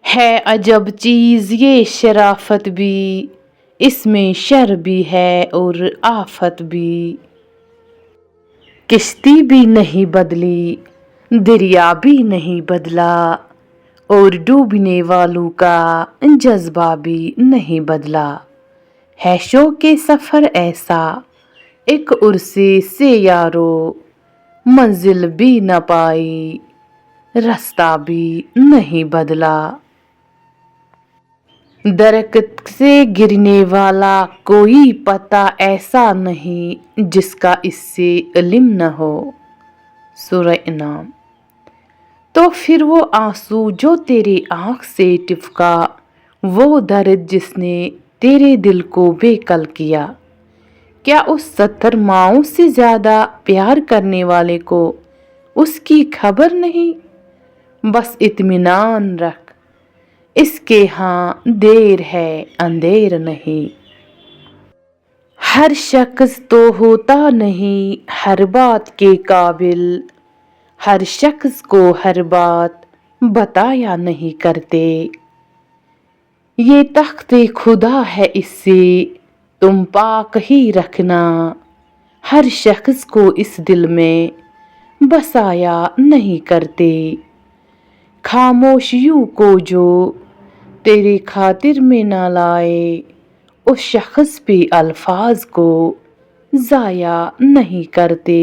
ہے عجب چیز یہ شرافت بھی، اس میں شر بھی ہے اور آفت بھی۔ کشتی بھی نہیں بدلی، دریا بھی نہیں بدلا، اور ڈوبنے والوں کا جذبہ بھی نہیں بدلا۔ ہے شوق سفر ایسا ایک عرصے سے یارو، منزل بھی نہ پائی رستہ بھی نہیں بدلا۔ درخت سے گرنے والا کوئی پتا ایسا نہیں جس کا اس سے علم نہ ہو۔ سورہ انعام۔ تو پھر وہ آنسو جو تیرے آنکھ سے ٹپکا، وہ درد جس نے تیرے دل کو بے کل کیا، کیا اس 70 ماؤں سے زیادہ پیار کرنے والے کو اس کی خبر نہیں؟ بس اطمینان رکھ، اس کے ہاں دیر ہے اندھیر نہیں۔ ہر شخص تو ہوتا نہیں ہر بات کے قابل، ہر شخص کو ہر بات بتایا نہیں کرتے۔ یہ تخت خدا ہے اس سے تم پاک ہی رکھنا، ہر شخص کو اس دل میں بسایا نہیں کرتے۔ خاموشیوں کو جو تیری خاطر میں نہ لائے، اس شخص پہ الفاظ کو ضائع نہیں کرتے۔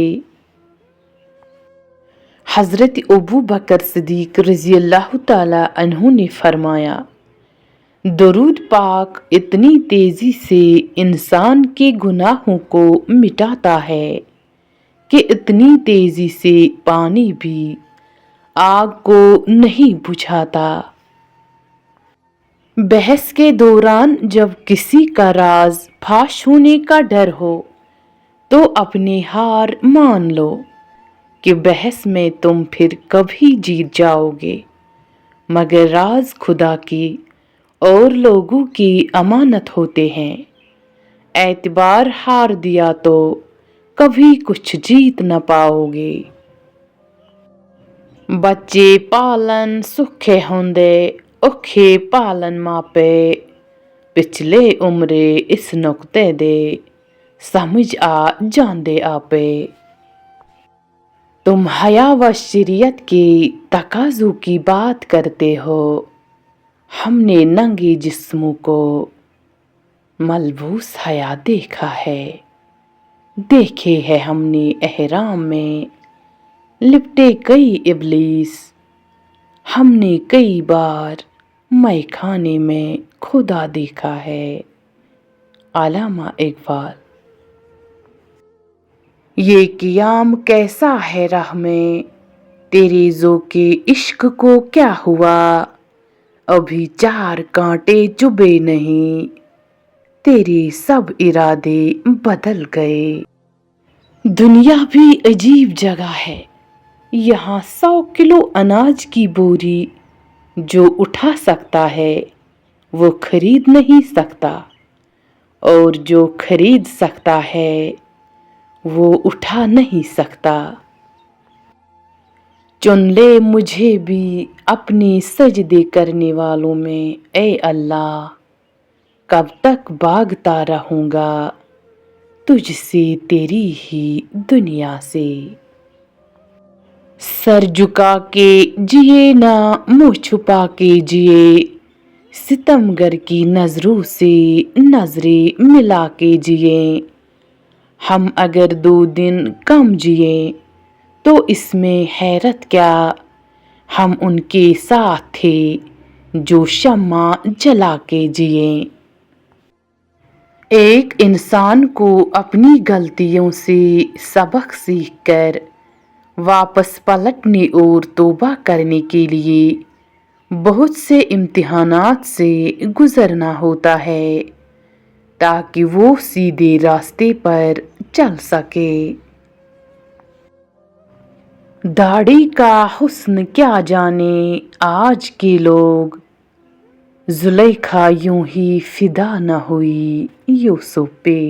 حضرت ابوبکر صدیق رضی اللہ تعالی عنہ نے فرمایا، درود پاک اتنی تیزی سے انسان کے گناہوں کو مٹاتا ہے کہ اتنی تیزی سے پانی بھی آگ کو نہیں بجھاتا۔ بحث کے دوران جب کسی کا راز فاش ہونے کا ڈر ہو تو اپنی ہار مان لو کہ بحث میں تم پھر کبھی جیت جاؤ گے، مگر راز خدا کی اور لوگوں کی امانت ہوتے ہیں۔ اعتبار ہار دیا تو کبھی کچھ جیت نہ پاؤ گے۔ بچے پالن سکھے ہوندے اوکھے پالن ماپے، پچھلے عمرے اس نقطے دے سمجھ آ جاندے آپے۔ تم حیا و شریعت کے تقاضوں کی بات کرتے ہو، ہم نے ننگے جسموں کو ملبوس حیا دیکھا ہے۔ دیکھے ہے ہم نے احرام میں لپٹے کئی ابلیس، ہم نے کئی بار مے خانے میں خدا دیکھا ہے۔ علامہ اقبال۔ یہ قیام کیسا ہے راہ میں، تیرے ذوق عشق کو کیا ہوا، ابھی 4 کانٹے چبھے نہیں، تیرے سب ارادے بدل گئے۔ دنیا بھی عجیب جگہ ہے، یہاں 100 کلو اناج کی بوری جو اٹھا سکتا ہے وہ خرید نہیں سکتا، اور جو خرید سکتا ہے وہ اٹھا نہیں سکتا۔ چن لے مجھے بھی اپنے سجدے کرنے والوں میں اے اللہ، کب تک بھاگتا رہوں گا تجھ سے تیری ہی دنیا سے۔ سر جھکا کے جیے نہ منہ چھپا کے جیے، ستمگر کی نظروں سے نظریں ملا کے جیے۔ ہم اگر 2 دن کم جیے تو اس میں حیرت کیا، ہم ان کے ساتھ تھے جو شمع جلا کے جیے۔ ایک انسان کو اپنی غلطیوں سے سبق سیکھ کر واپس پلٹنے اور توبہ کرنے کے لیے بہت سے امتحانات سے گزرنا ہوتا ہے تاکہ وہ سیدھے راستے پر چل سکے۔ داڑھی کا حسن کیا جانے آج کے لوگ، زلیخا یوں ہی فدا نہ ہوئی یوسف پہ۔